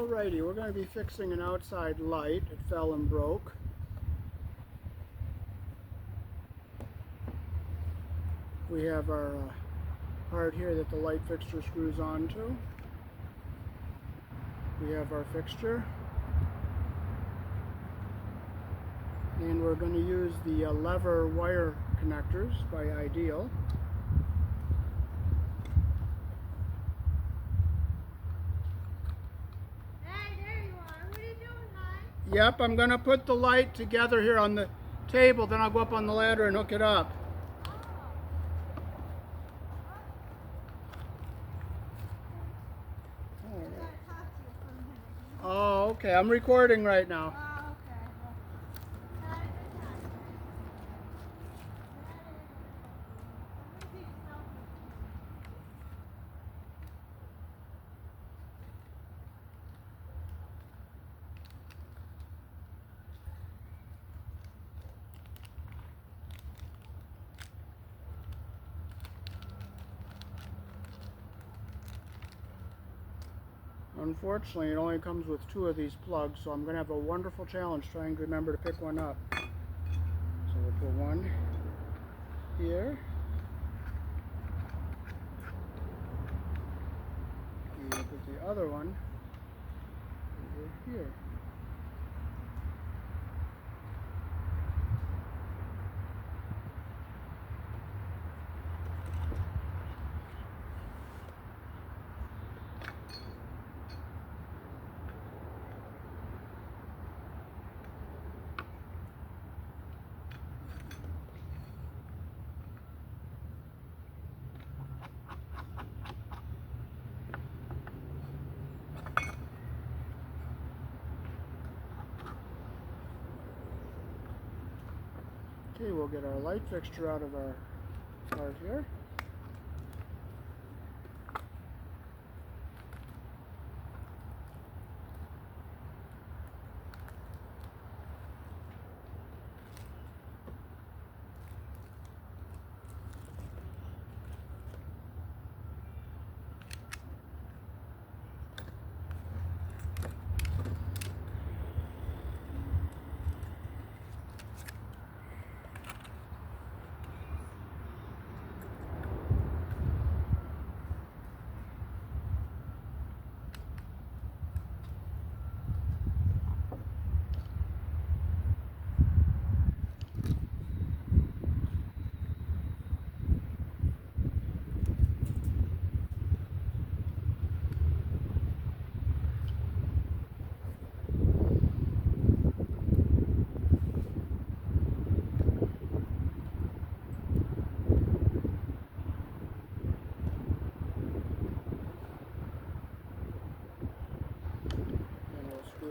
Alrighty, we're going to be fixing an outside light. It fell and broke. We have our part here that the light fixture screws onto. We have our fixture. And we're going to use the lever wire connectors by Ideal. Yep, I'm going to put the light together here on the table, then I'll go up on the ladder and hook it up. Oh, okay. I'm recording right now. Unfortunately, it only comes with 2 of these plugs, so I'm going to have a wonderful challenge trying to remember to pick one up. So we'll put one here. And we'll put the other one over here. Okay, we'll get our light fixture out of our part here.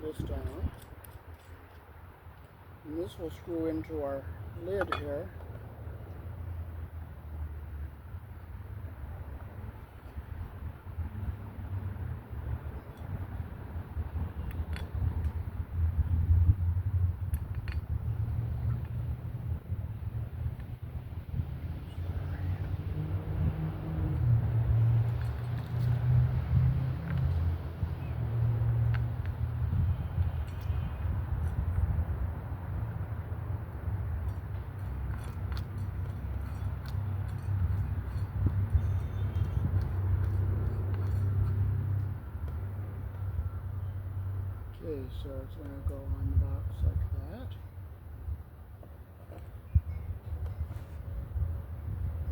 This down, and this will screw into our lid here. Okay, so it's going to go on the box like that.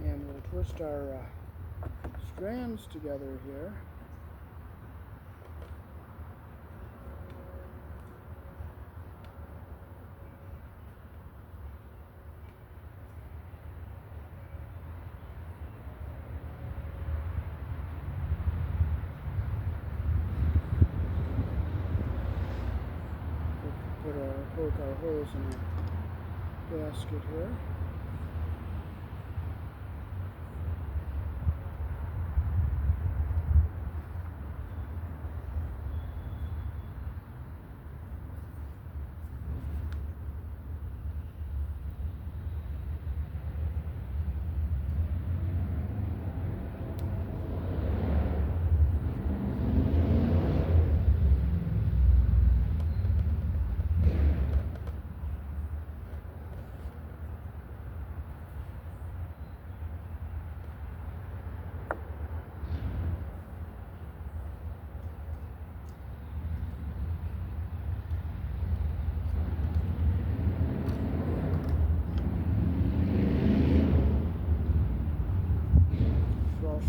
And we'll twist our strands together here. Poke our holes in the gasket here.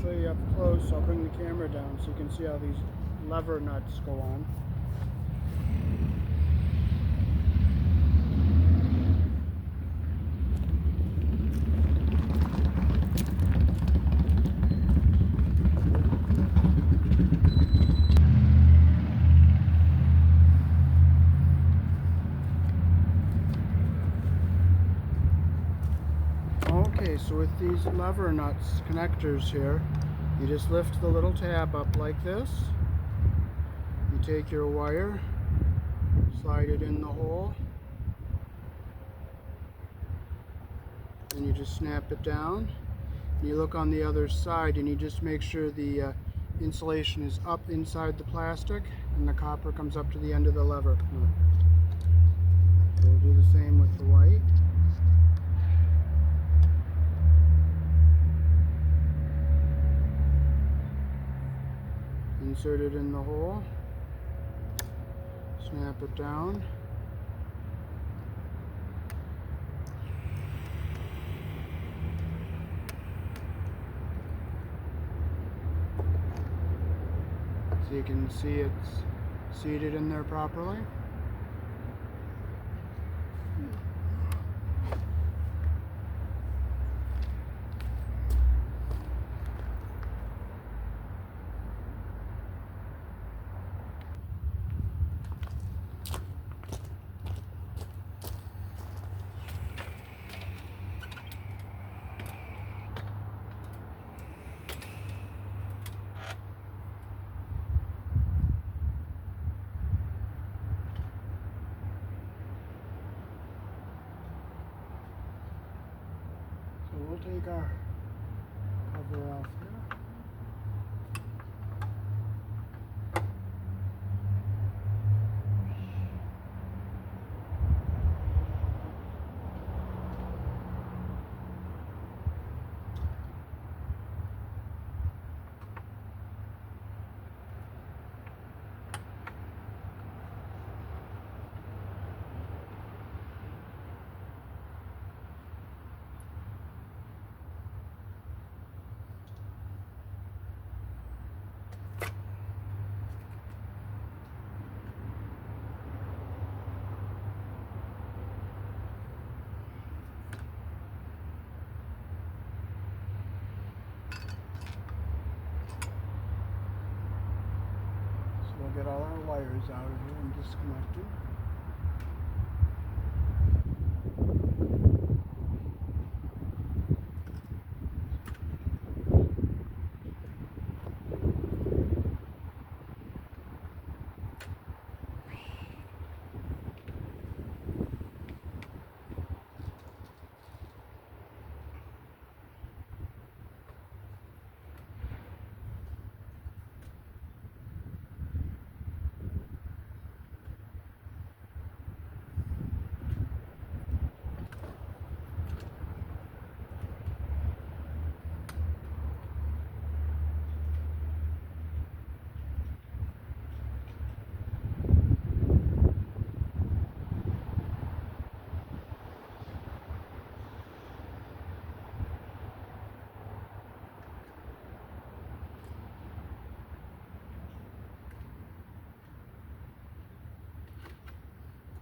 show you up close. I'll bring the camera down so you can see how these lever nuts go on. Okay, so with these lever nuts connectors here, you just lift the little tab up like this. You take your wire, slide it in the hole, and you just snap it down. And you look on the other side and you just make sure the insulation is up inside the plastic and the copper comes up to the end of the lever. So we'll do the same with the white. Insert it in the hole, snap it down, so you can see it's seated in there properly. So we'll take our cover off here. We'll get all our wires out of here and disconnect them.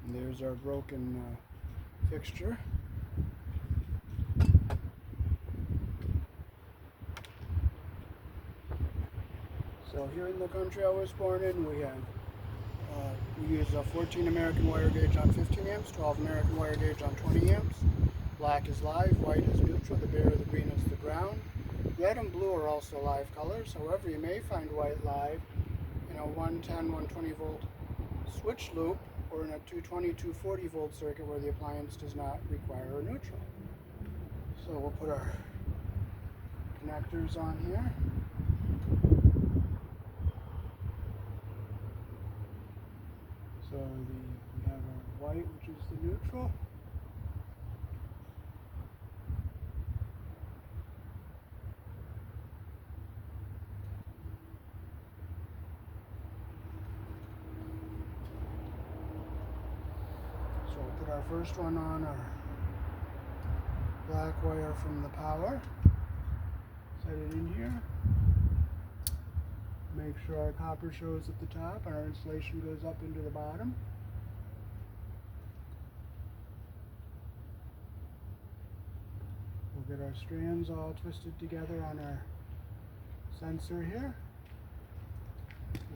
And there's our broken fixture. So here in the country I was born in, we use a 14 American wire gauge on 15 amps, 12 American wire gauge on 20 amps. Black is live, white is neutral, the bare, the green is the ground. Red and blue are also live colors. However, you may find white live in a 110, 120 volt switch loop, or in a 220, 240 volt circuit where the appliance does not require a neutral. So we'll put our connectors on here. So we have our white, which is the neutral. So we'll put our first one on our black wire from the power. Set it in here. Make sure our copper shows at the top and our insulation goes up into the bottom. We'll get our strands all twisted together on our sensor here.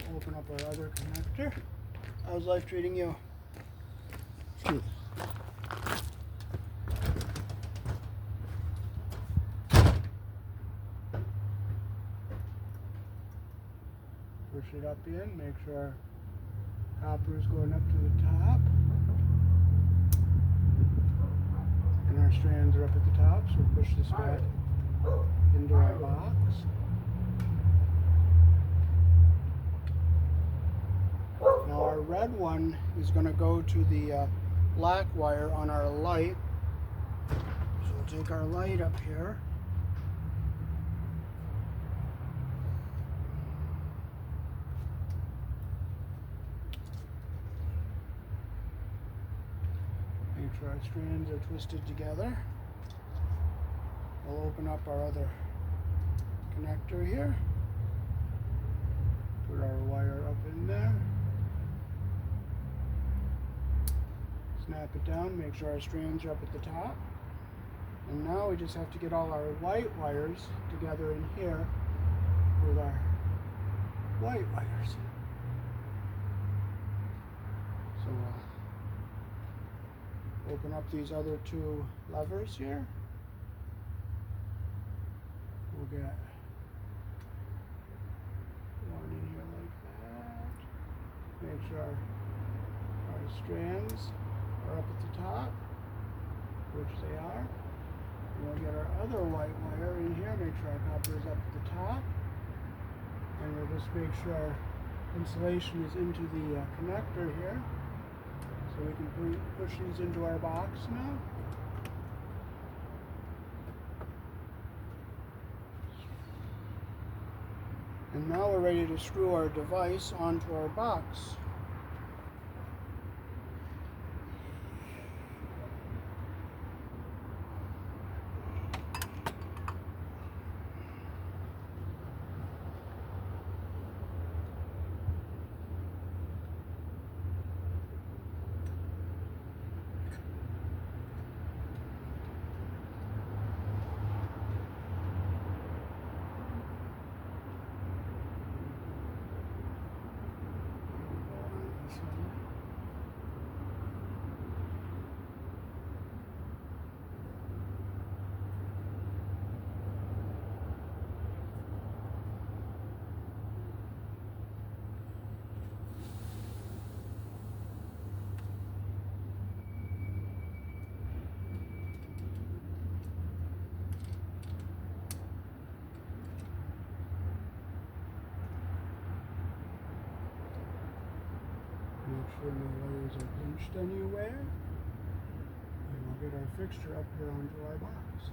We'll open up our other connector. How's life treating you? Excuse me. Push it up in, make sure our copper is going up to the top. And our strands are up at the top, so we'll push this back into our box. Now our red one is going to go to the black wire on our light. So we'll take our light up here. Make sure our strands are twisted together. We'll open up our other connector here. Put our wire up in there. Snap it down, make sure our strands are up at the top. And now we just have to get all our white wires together in here with our white wires. So we'll open up these other two levers here. We'll get one in here like that. Make sure our strands are up at the top, which they are. And we'll get our other white wire in here, make sure our copper is up at the top. And we'll just make sure our insulation is into the connector here. So we can push these into our box now. And now we're ready to screw our device onto our box. Make sure no wires are pinched anywhere. And we'll get our fixture up here onto our box.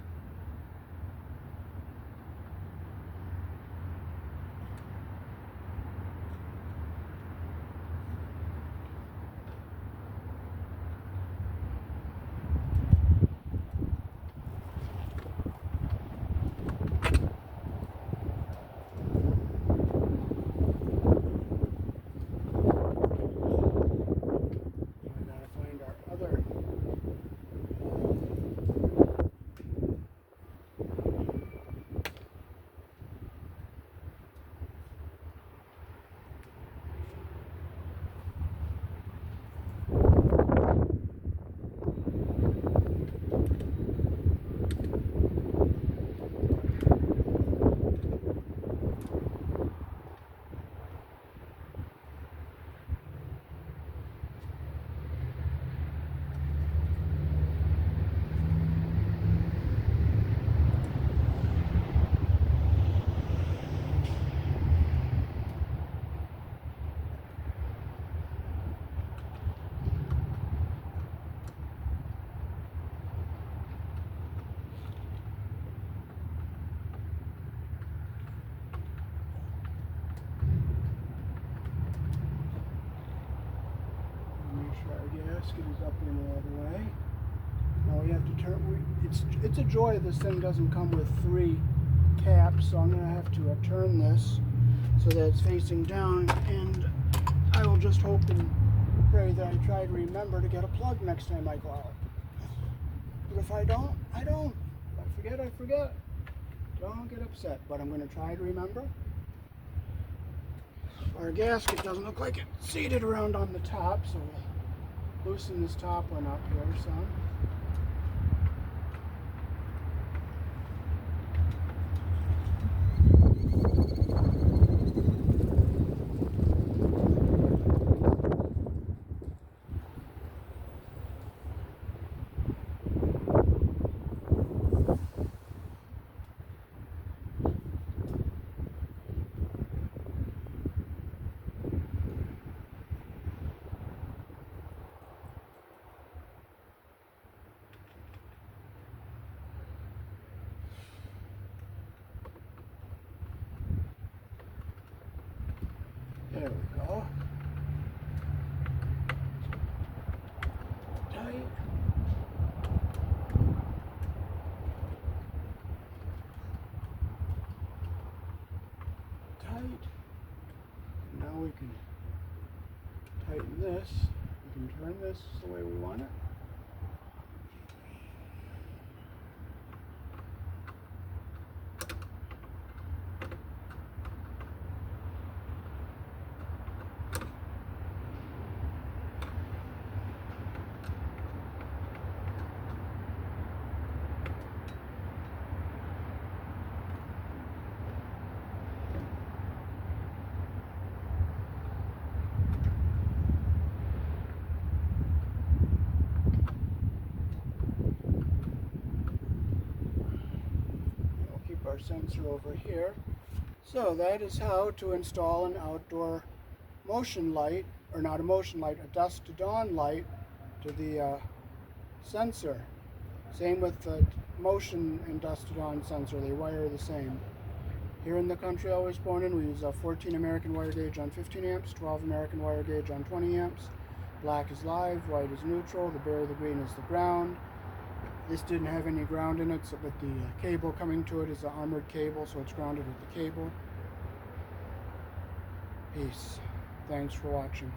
Gasket is up in all the way. Now we have to turn. It's a joy this thing doesn't come with 3 caps, so I'm going to have to turn this. So so that it's facing down, and I will just hope and pray that I try to remember to get a plug next time I go out. But if I don't, I don't. If I forget, I forget. Don't get upset, but I'm going to try to remember. Our gasket doesn't look like it's seated around on the top, so we'll loosen this top one up here some. There we go. Tight. Tight. Now we can tighten this. We can turn this the way we want it. Our sensor over here. So that is how to install an outdoor motion light, or not a motion light, a dusk to dawn light to the sensor. Same with the motion and dusk to dawn sensor, they wire the same. Here in the country I was born in, we use a 14 American wire gauge on 15 amps, 12 American wire gauge on 20 amps. Black is live, white is neutral, the bare, the green is the ground. This didn't have any ground in it, so, but the cable coming to it is an armored cable, so it's grounded with the cable. Peace. Thanks for watching.